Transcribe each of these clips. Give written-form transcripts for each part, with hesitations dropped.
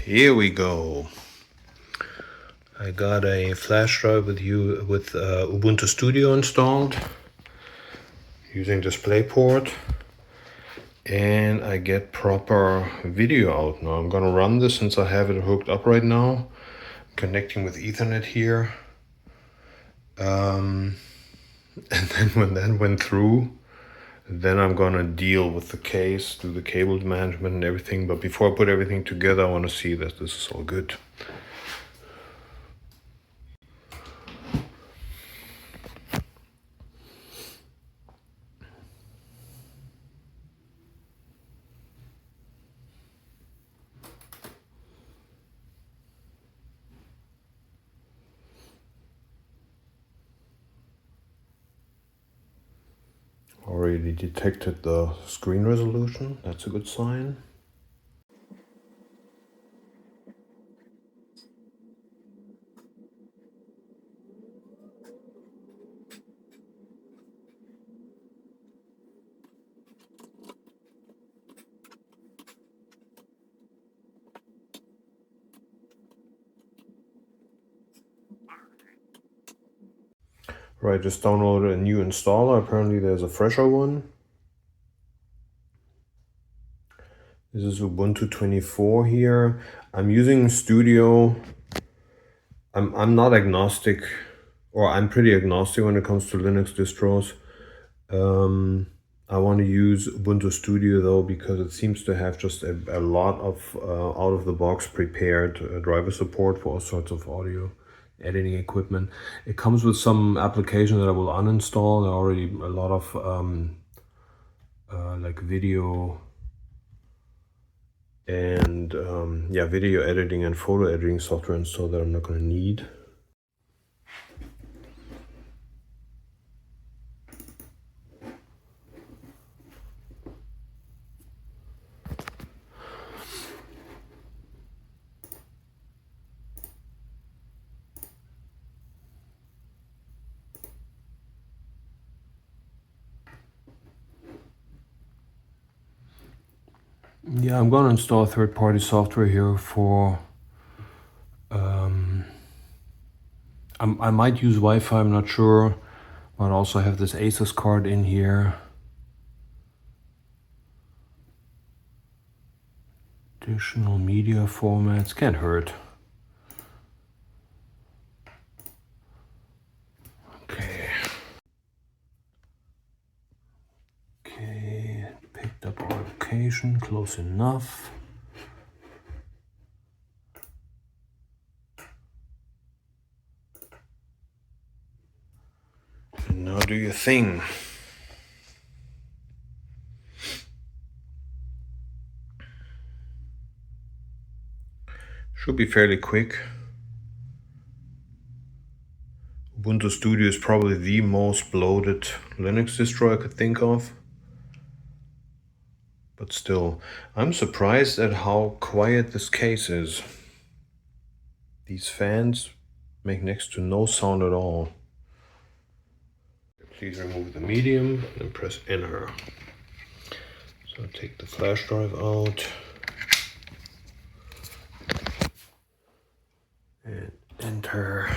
Here we go. I got a flash drive with Ubuntu Studio installed using DisplayPort, and I get proper video out now. I'm gonna run this since I have it hooked up right now, connecting with Ethernet here. And then when that went through, then I'm gonna deal with the case, do the cable management and everything. But before I put everything together, I want to see that this is all good. Already detected the screen resolution. That's a good sign. Right, just downloaded a new installer. Apparently there's a fresher one. This is Ubuntu 24 here. I'm using Studio. I'm not agnostic, or I'm pretty agnostic when it comes to Linux distros. I want to use Ubuntu Studio though, because it seems to have just a lot of out-of-the-box prepared driver support for all sorts of audio editing equipment. It comes with some applications that I will uninstall. There are already a lot of like video and video editing and photo editing software installed that I'm not going to need. Yeah, I'm going to install third-party software here for I might use Wi-Fi, I'm not sure, but I also have this Asus card in here. Additional media formats, can't hurt. Okay. Okay, picked up our location, close enough. And now do your thing. Should be fairly quick. Ubuntu Studio is probably the most bloated Linux distro I could think of. But still, I'm surprised at how quiet this case is. These fans make next to no sound at all. Please remove the medium and press enter. So take the flash drive out and enter.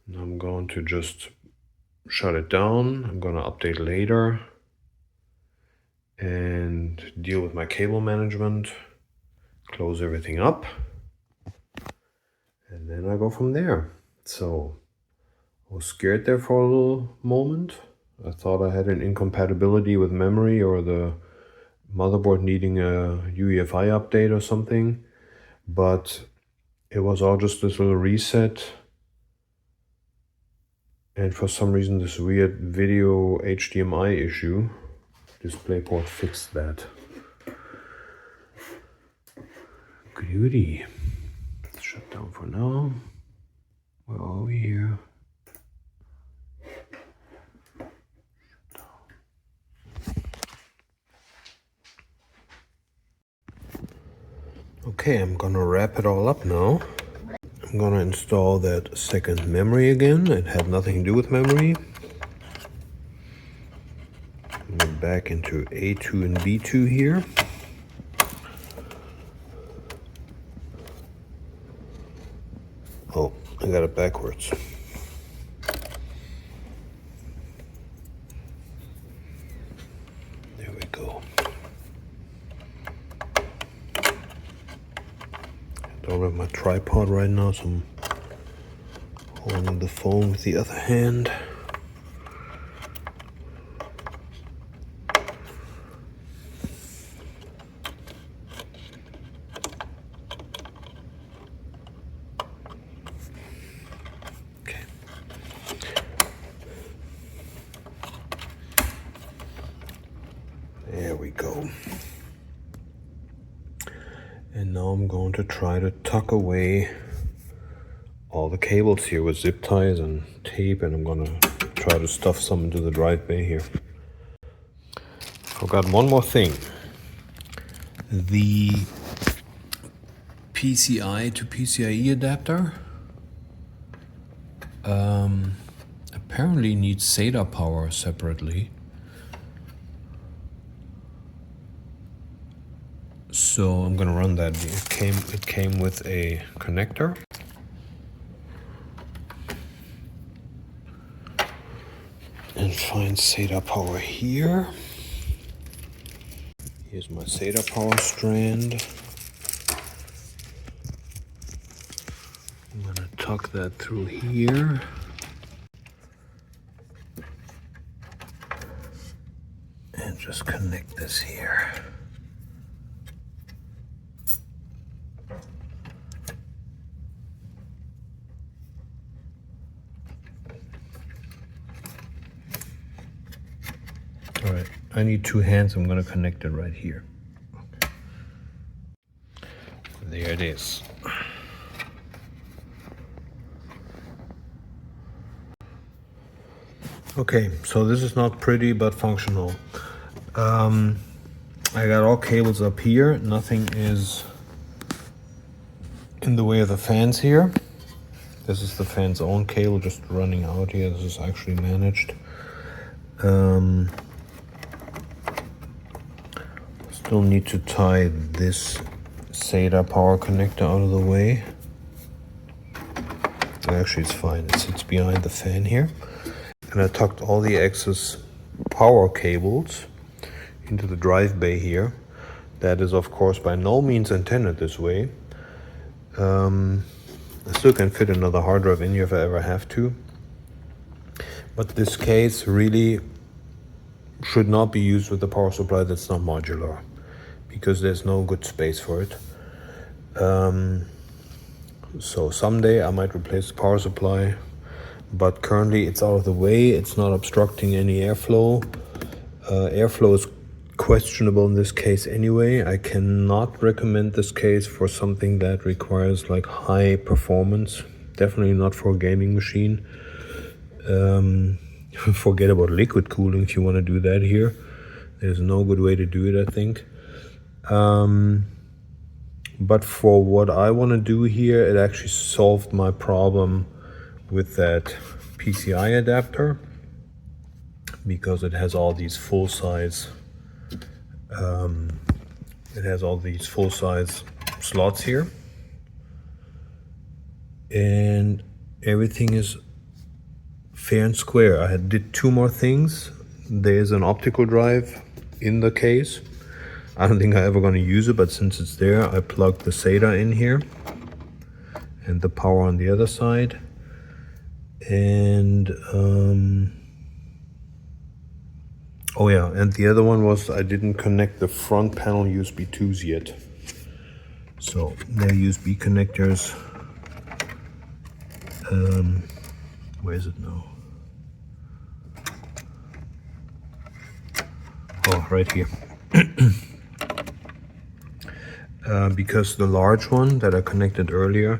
Now I'm going to just shut it down. I'm going to update later and deal with my cable management, close everything up, and then I go from there. So I was scared there for a little moment. I thought I had an incompatibility with memory or the motherboard needing a UEFI update or something, but it was all just this little reset. And for some reason, this weird video HDMI issue, DisplayPort fixed that. Goody. Let's shut down for now. Where are we here? Okay, I'm gonna wrap it all up now. I'm gonna install that second memory again. It had nothing to do with memory. We're back into A2 and B2 here. Oh, I got it backwards. There we go. I don't have my tripod right now, so I'm holding the phone with the other hand. Okay. There we go. And now I'm going to try to tuck away all the cables here with zip ties and tape, and I'm gonna try to stuff some into the drive bay here. Forgot one more thing. The PCI-to-PCIe adapter apparently needs SATA power separately. So I'm gonna run that. It came with a connector. And find SATA power here. Here's my SATA power strand. I'm gonna tuck that through here. And just connect this here. All right, I need two hands. I'm gonna connect it right here. Okay. There it is. Okay, so this is not pretty but functional. I got all cables up here. Nothing is in the way of the fans here. This is the fan's own cable just running out here. This is actually managed. Still need to tie this SATA power connector out of the way. Actually, it's fine. It sits behind the fan here. And I tucked all the excess power cables into the drive bay here. That is, of course, by no means intended this way. I still can fit another hard drive in here if I ever have to. But this case really should not be used with a power supply that's not modular, because there's no good space for it. So someday I might replace the power supply, but currently it's out of the way. It's not obstructing any airflow. Airflow is questionable in this case anyway. I cannot recommend this case for something that requires like high performance. Definitely not for a gaming machine. Forget about liquid cooling if you want to do that here. There's no good way to do it, I think. But for what I want to do here, it actually solved my problem with that PCI adapter, because it has all these full-size slots here, and everything is fair and square. I did two more things. There's an optical drive in the case. I don't think I'm ever going to use it, but since it's there, I plugged the SATA in here and the power on the other side. And oh yeah, and the other one was I didn't connect the front panel USB 2s yet. So they're USB connectors. Where is it now? Oh, right here. Because the large one that I connected earlier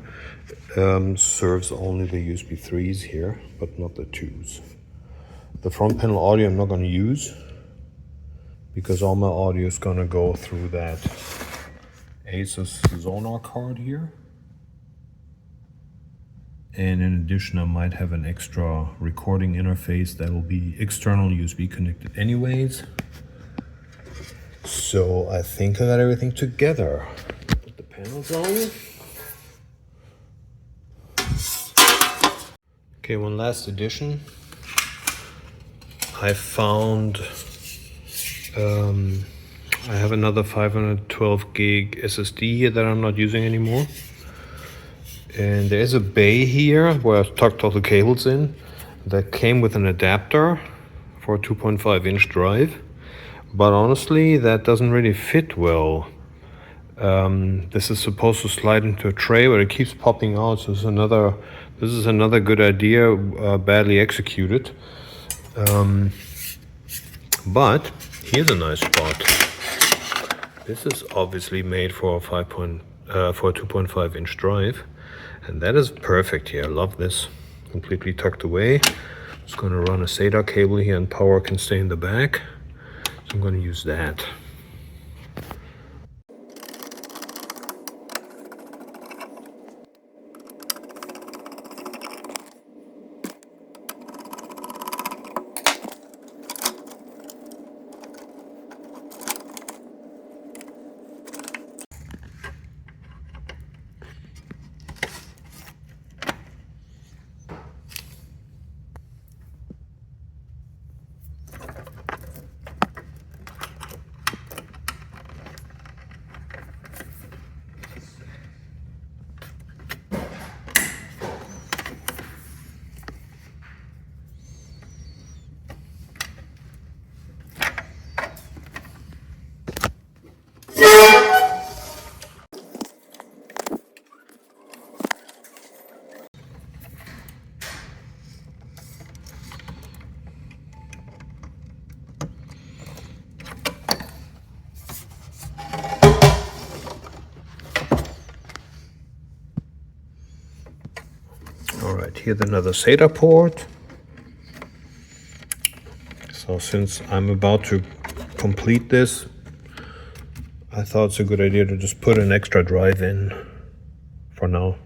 serves only the USB 3s here, but not the 2s. The front panel audio I'm not going to use, because all my audio is going to go through that Asus Sonar card here. And in addition, I might have an extra recording interface that will be external USB connected anyways. So I think I got everything together. Put the panels on. Okay, one last addition. I found I have another 512 gig SSD here that I'm not using anymore. And there's a bay here where I've tucked all the cables in that came with an adapter for a 2.5 inch drive. But honestly, that doesn't really fit well. This is supposed to slide into a tray, but it keeps popping out. So this is another good idea, badly executed. But here's a nice spot. This is obviously made for a 2.5 inch drive, and that is perfect here. I love this. Completely tucked away. Just going to run a SATA cable here, and power can stay in the back. So I'm going to use that. Alright, here's another SATA port. So since I'm about to complete this, I thought it's a good idea to just put an extra drive in for now.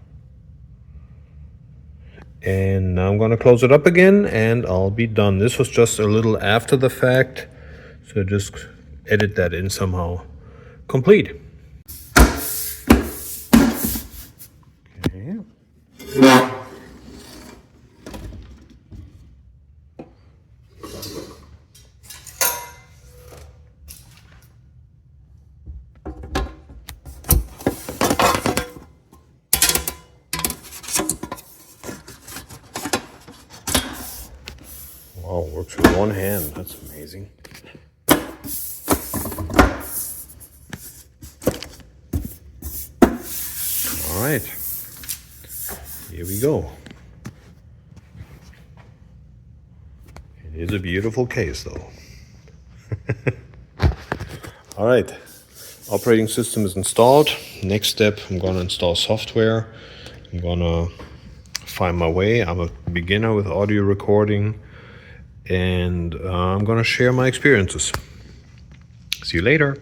And now I'm going to close it up again and I'll be done. This was just a little after the fact, so just edit that in somehow. Complete. Okay. Wow, works with one hand. That's amazing. All right, here we go. It is a beautiful case though. All right, operating system is installed. Next step, I'm gonna install software. I'm gonna find my way. I'm a beginner with audio recording, and I'm gonna share my experiences. See you later.